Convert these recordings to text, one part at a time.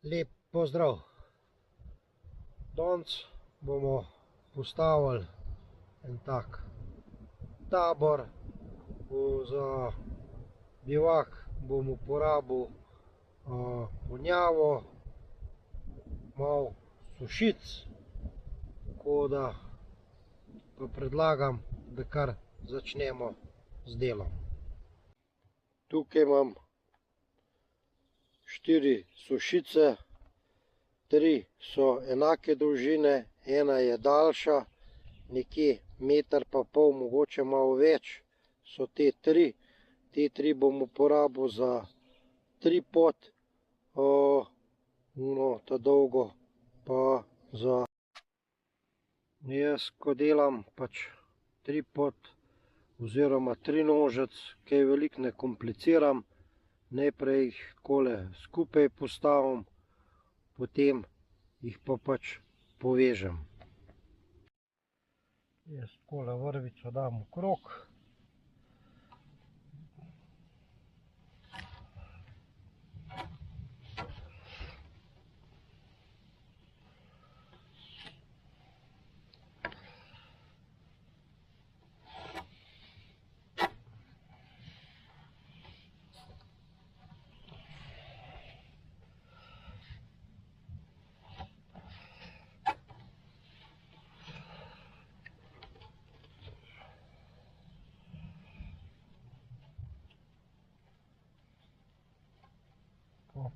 Lep pozdrav! Danes bomo postavili en tak tabor. Za bivak bom uporabil ponjavo, malo sušic, tako da pa predlagam, da kar začnemo z delom. Tukaj imam 4 sušice, 3 so enake dolžine, ena je daljša, nekje 1,5 metra, mogoče malo več so te 3. Te 3 bom uporabil za tripod, ta dolgo pa za... Jaz, ko delam pač tripod oziroma trinožec, kaj veliko ne kompliciram, najprej jih takole skupaj postavim, potem jih pa pač povežem. Jaz takole vrvico dam okrog.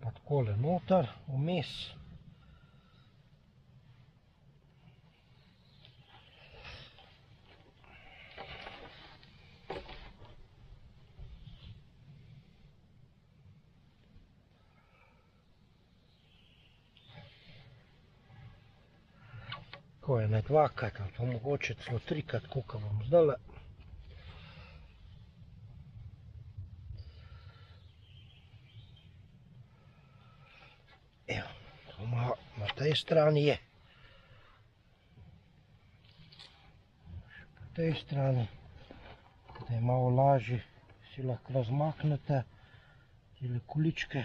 Pa takole noter, vmes. Tako je, ne dvakrat, ali pa mogoče celo 3-krat, koliko bom zdajle. Evo, to malo na tej strani je. Po tej strani, da je malo lažje, si lahko razmaknete tile količke.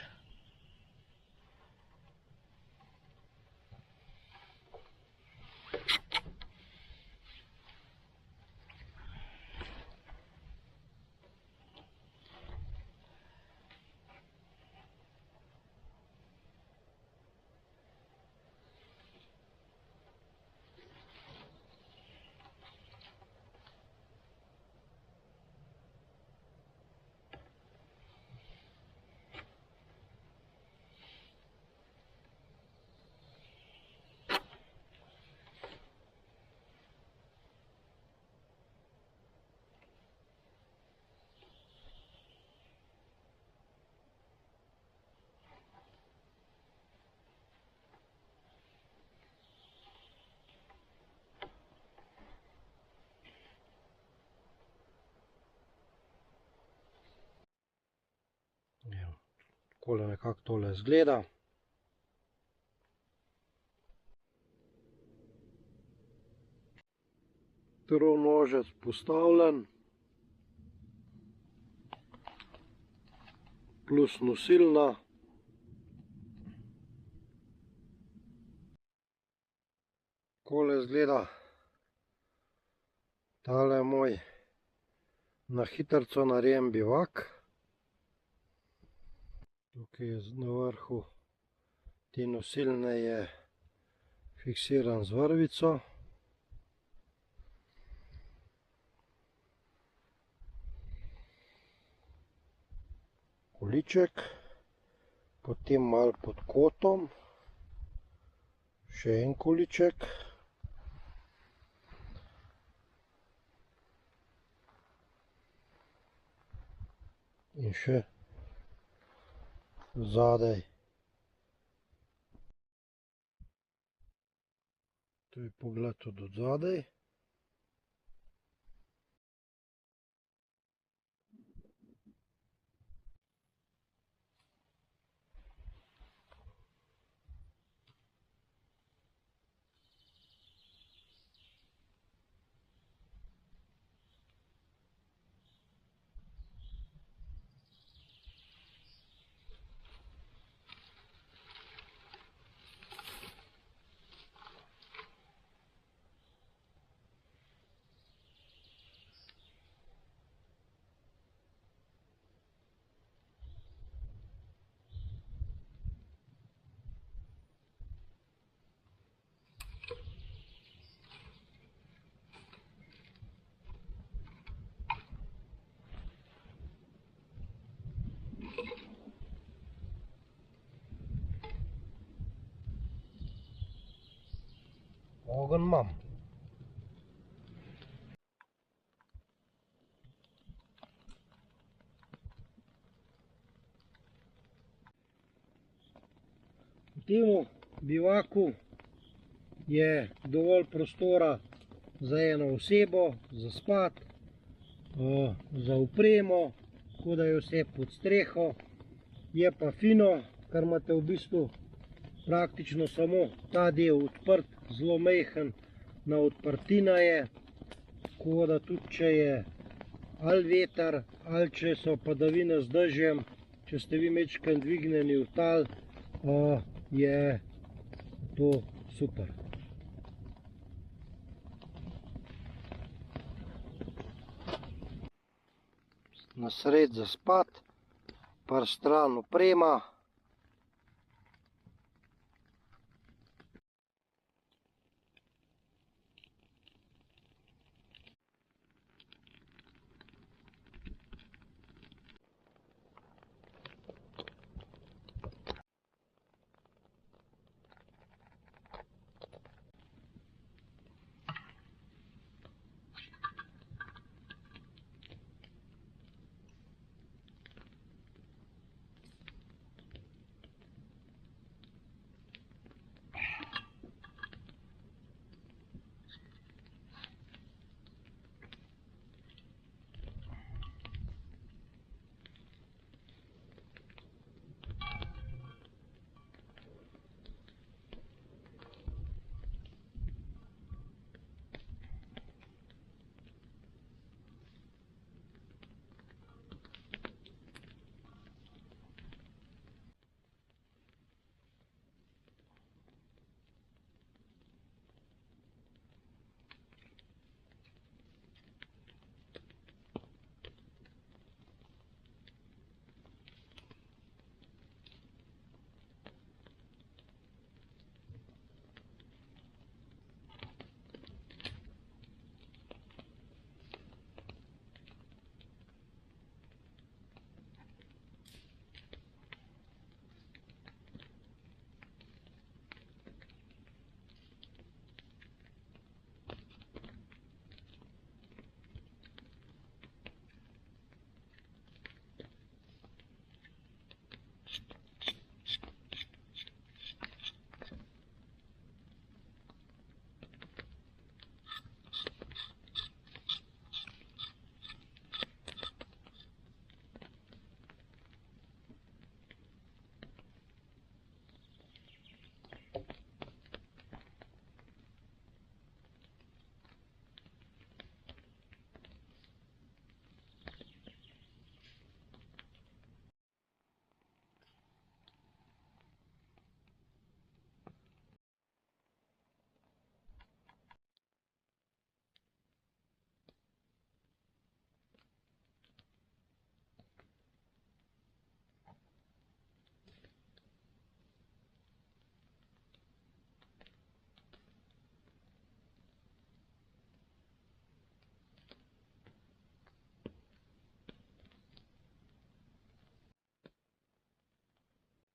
Takole nekako tole izgleda. Tronožec postavljen, plus nosilna. Takole izgleda tale moj na hitrico narejen bivak. Tukaj je na vrhu te nosilne je fiksiran z vrvico. Količek, potem malo pod kotom, še en količek. In še zadaj. To je pogled tudi od zadaj. ogenj imam. V tem bivaku je dovolj prostora za eno osebo, za spat, za opremo, tako da je vse pod streho. Je pa fino, ker imate v bistvu praktično samo ta del odprt, zelo majhen, na odprtina je, tako da tudi če je ali veter, ali če so padavine z dežjem, če ste vi majčkeno dvignjeni v tal, je to super. Na sred za spat, par stran oprema.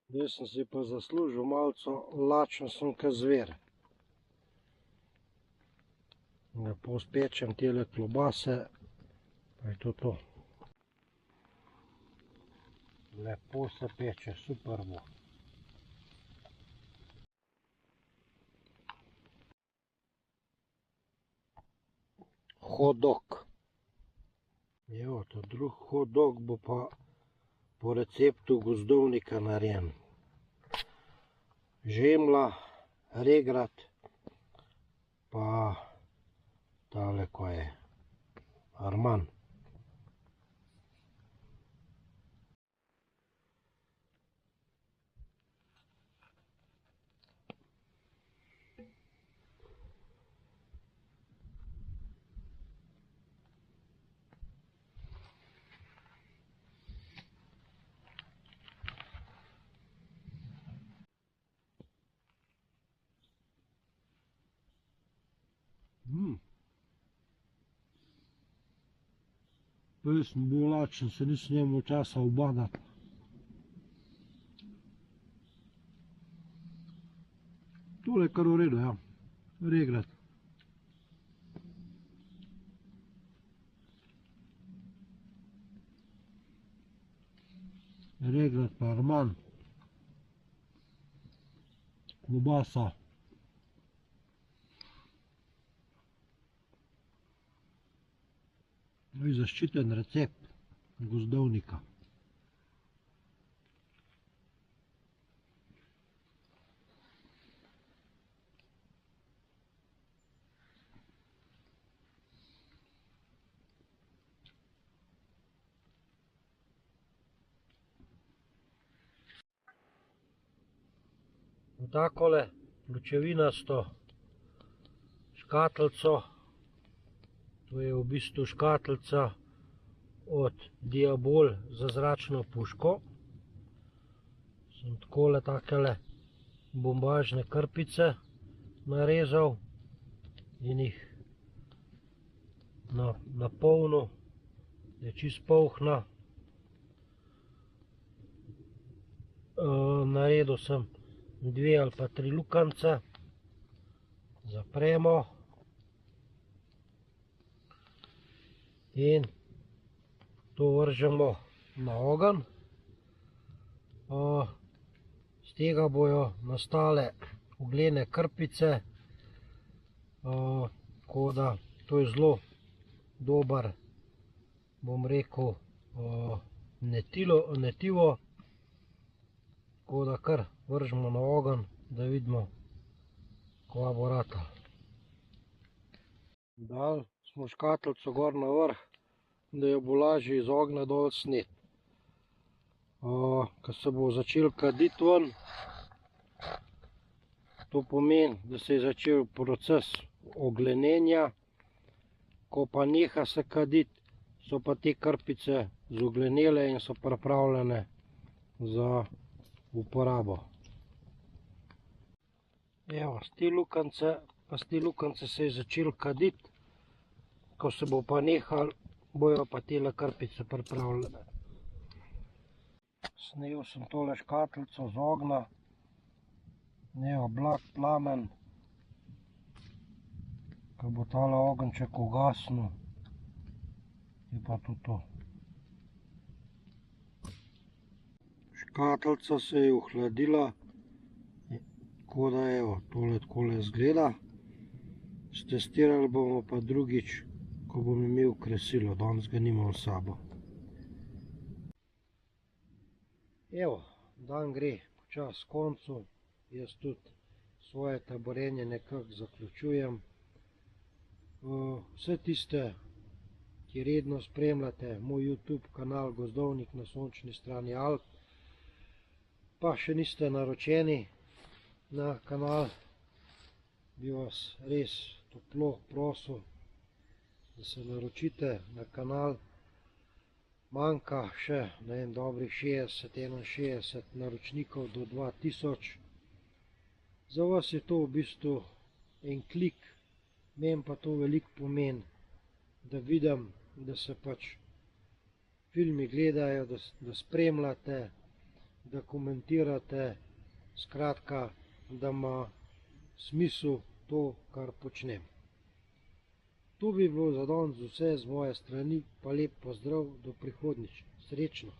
Zdaj sem si pa zaslužil malco, lačen sem kot zver. Lepo spečem tele klobase, pa je to to. Lepo se peče, super bo. Hot dog. Evo, ta drug hot dog bo pa po receptu gozdovnika narejen. Žemlja, regrat, pa tale, ko je arman. Jaz sem bil lačen, se nisem imel časa ubadati. Tole je kar v redu, ja. Regrat. regrat parman, klobasa, zaščiten recept gozdovnika. V takole pločevinasto škatlico, to je v bistvu škatlica od Diabol za zračno puško, sem takole bombažne krpice narezal in jih napolnil, da je čisto polhna. Naredil sem 2 ali pa 3 lukance, zapremo in to vržemo na ogenj. Z tega bojo nastale uglene krpice, tako da to je zelo dober, bom rekel, netivo, tako da kar vržemo na ogenj, da vidimo, kva bo ratalo. Dali smo škatlico gor na vrh, da jo bo lažje iz ognja dol sneti. Ko se bo začel kaditi ven, to pomeni, da se je začel proces oglenenja. Ko pa neha se kaditi, so pa te krpice zoglenele in so pripravljene za uporabo. Evo, z te lukance se je začel kaditi, ko se bo pa nehal, bojo pa tele krpice pripravljene. Snel sem tole škatlico z ognja, evo, blag plamen, ko bo tale ogenjček ugasnil, je pa to. Škatlica se je ohladila, tako da evo, tole takole izgleda. Stestirali bomo pa drugič, ko bom imel kresilo, danes ga nimam s sabo. Evo, dan gre počasi koncu, jaz tudi svoje taborenje nekako zaključujem. Vse tiste, ki redno spremljate moj YouTube kanal Gozdovnik na sončni strani Alp, pa še niste naročeni na kanal, bi vas res toplo prosil, da se naročite na kanal. Manjka še, ne vem, dobrih 60-61 naročnikov do 2000. Za vas je to v bistvu en klik, meni pa to veliko pomeni, da vidim, da se pač filmi gledajo, da spremljate, da komentirate, skratka, da ima smisel to, kar počnem. To bi bilo za danes vse z moje strani, pa lep pozdrav, do prihodnjič. Srečno!